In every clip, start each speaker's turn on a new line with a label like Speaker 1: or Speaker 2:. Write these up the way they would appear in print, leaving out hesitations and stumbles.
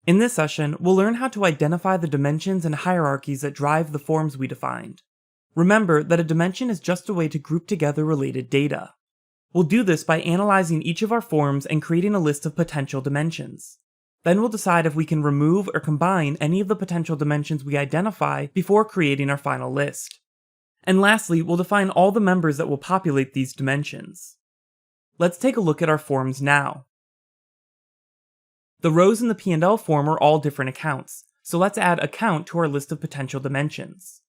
Speaker 1: In this session, we'll learn how to identify the dimensions and hierarchies that drive the forms we defined. Remember that a dimension is just a way to group together related data. We'll do this by analyzing each of our forms and creating a list of potential dimensions. Then we'll decide if we can remove or combine any of the potential dimensions we identify before creating our final list. And lastly, we'll define all the members that will populate these dimensions. Let's take a look at our forms now. The rows in the P&L form are all different accounts, so let's add account to our list of potential dimensions.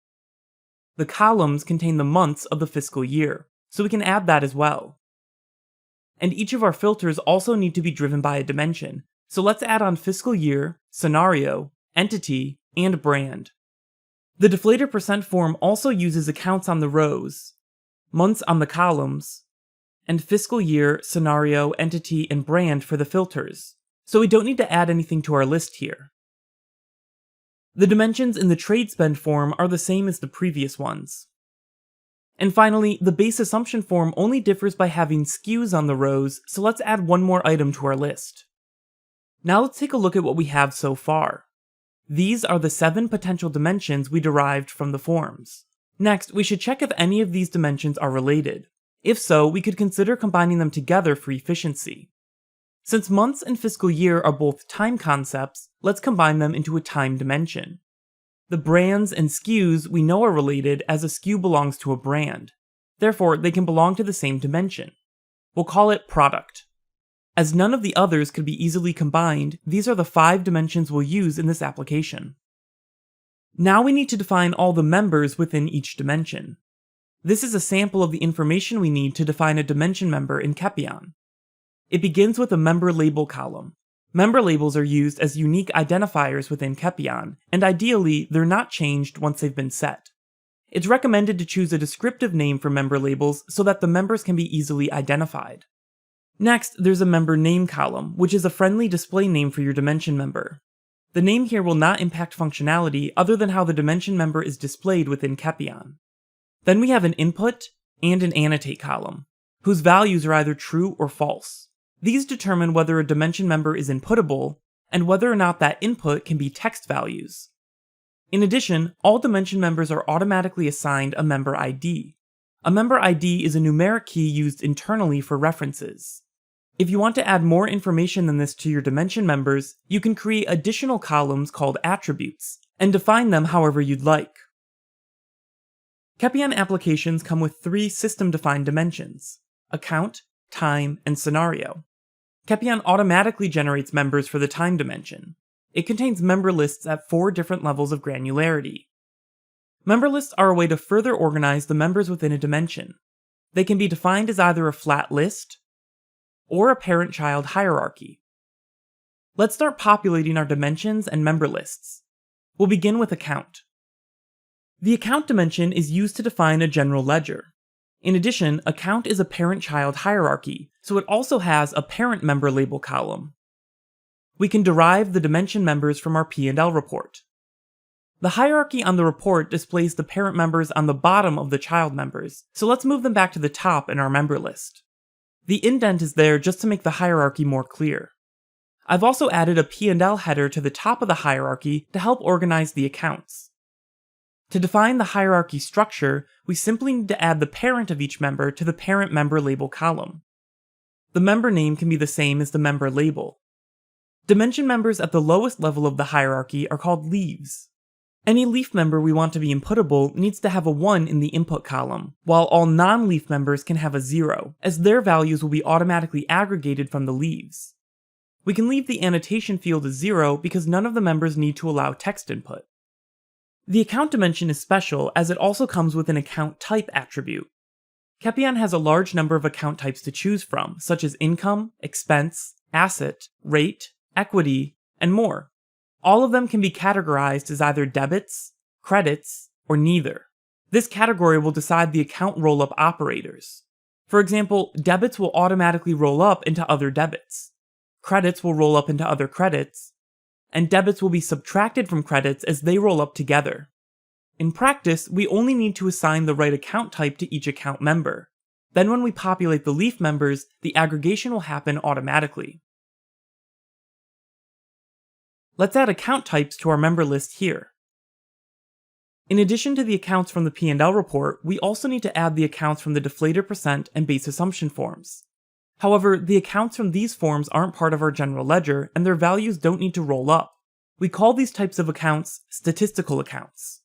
Speaker 1: The columns contain the months of the fiscal year, so we can add that as well. And each of our filters also need to be driven by a dimension, so let's add on fiscal year, scenario, entity, and brand. The deflator percent form also uses accounts on the rows, months on the columns, and fiscal year, scenario, entity, and brand for the filters, so we don't need to add anything to our list here. The dimensions in the trade spend form are the same as the previous ones. And finally, the base assumption form only differs by having skews on the rows, so let's add one more item to our list. Now let's take a look at what we have so far. These are the 7 potential dimensions we derived from the forms. Next, we should check if any of these dimensions are related. If so, we could consider combining them together for efficiency. Since months and fiscal year are both time concepts, let's combine them into a time dimension. The brands and skews we know are related as a skew belongs to a brand. Therefore, they can belong to the same dimension. We'll call it product. As none of the others could be easily combined, these are the 5 dimensions we'll use in this application. Now we need to define all the members within each dimension. This is a sample of the information we need to define a dimension member in Kepion. It begins with a member label column. Member labels are used as unique identifiers within Kepion, and ideally, they're not changed once they've been set. It's recommended to choose a descriptive name for member labels so that the members can be easily identified. Next, there's a member name column, which is a friendly display name for your dimension member. The name here will not impact functionality other than how the dimension member is displayed within Kepion. Then we have an input and an annotate column, whose values are either true or false. These determine whether a dimension member is inputtable, and whether or not that input can be text values. In addition, all dimension members are automatically assigned a member ID. A member ID is a numeric key used internally for references. If you want to add more information than this to your dimension members, you can create additional columns called attributes, and define them however you'd like. Kepion applications come with 3 system-defined dimensions: account, time, and scenario. Kepion automatically generates members for the time dimension. It contains member lists at 4 different levels of granularity. Member lists are a way to further organize the members within a dimension. They can be defined as either a flat list or a parent-child hierarchy. Let's start populating our dimensions and member lists. We'll begin with account. The account dimension is used to define a general ledger. In addition, account is a parent-child hierarchy, so it also has a parent member label column. We can derive the dimension members from our P&L report. The hierarchy on the report displays the parent members on the bottom of the child members, so let's move them back to the top in our member list. The indent is there just to make the hierarchy more clear. I've also added a P&L header to the top of the hierarchy to help organize the accounts. To define the hierarchy structure, we simply need to add the parent of each member to the parent member label column. The member name can be the same as the member label. Dimension members at the lowest level of the hierarchy are called leaves. Any leaf member we want to be inputtable needs to have a 1 in the input column, while all non-leaf members can have a 0, as their values will be automatically aggregated from the leaves. We can leave the annotation field as 0 because none of the members need to allow text input. The account dimension is special as it also comes with an account type attribute. Kepion has a large number of account types to choose from, such as income, expense, asset, rate, equity, and more. All of them can be categorized as either debits, credits, or neither. This category will decide the account roll-up operators. For example, debits will automatically roll up into other debits. Credits will roll up into other credits, and debits will be subtracted from credits as they roll up together. In practice, we only need to assign the right account type to each account member. Then when we populate the leaf members, the aggregation will happen automatically. Let's add account types to our member list here. In addition to the accounts from the P&L report, we also need to add the accounts from the deflator percent and base assumption forms. However, the accounts from these forms aren't part of our general ledger, and their values don't need to roll up. We call these types of accounts statistical accounts.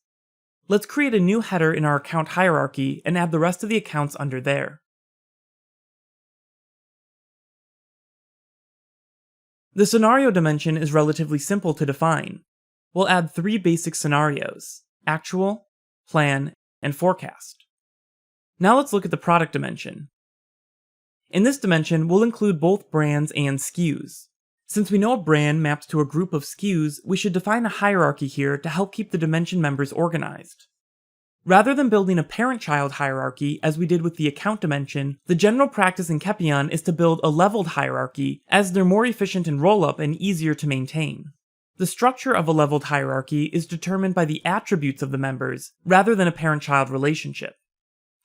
Speaker 1: Let's create a new header in our account hierarchy and add the rest of the accounts under there. The scenario dimension is relatively simple to define. We'll add 3 basic scenarios: actual, plan, and forecast. Now let's look at the product dimension. In this dimension, we'll include both brands and SKUs. Since we know a brand maps to a group of SKUs, we should define a hierarchy here to help keep the dimension members organized. Rather than building a parent-child hierarchy as we did with the account dimension, the general practice in Kepion is to build a leveled hierarchy, as they're more efficient in rollup and easier to maintain. The structure of a leveled hierarchy is determined by the attributes of the members, rather than a parent-child relationship.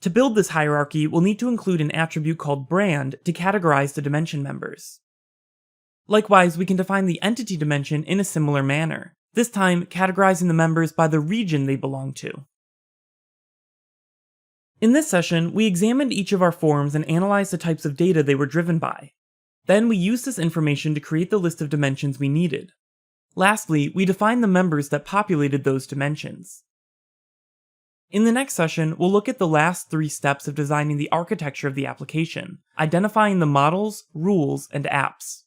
Speaker 1: To build this hierarchy, we'll need to include an attribute called brand to categorize the dimension members. Likewise, we can define the entity dimension in a similar manner, this time categorizing the members by the region they belong to. In this session, we examined each of our forms and analyzed the types of data they were driven by. Then we used this information to create the list of dimensions we needed. Lastly, we defined the members that populated those dimensions. In the next session, we'll look at the last 3 steps of designing the architecture of the application, identifying the models, rules, and apps.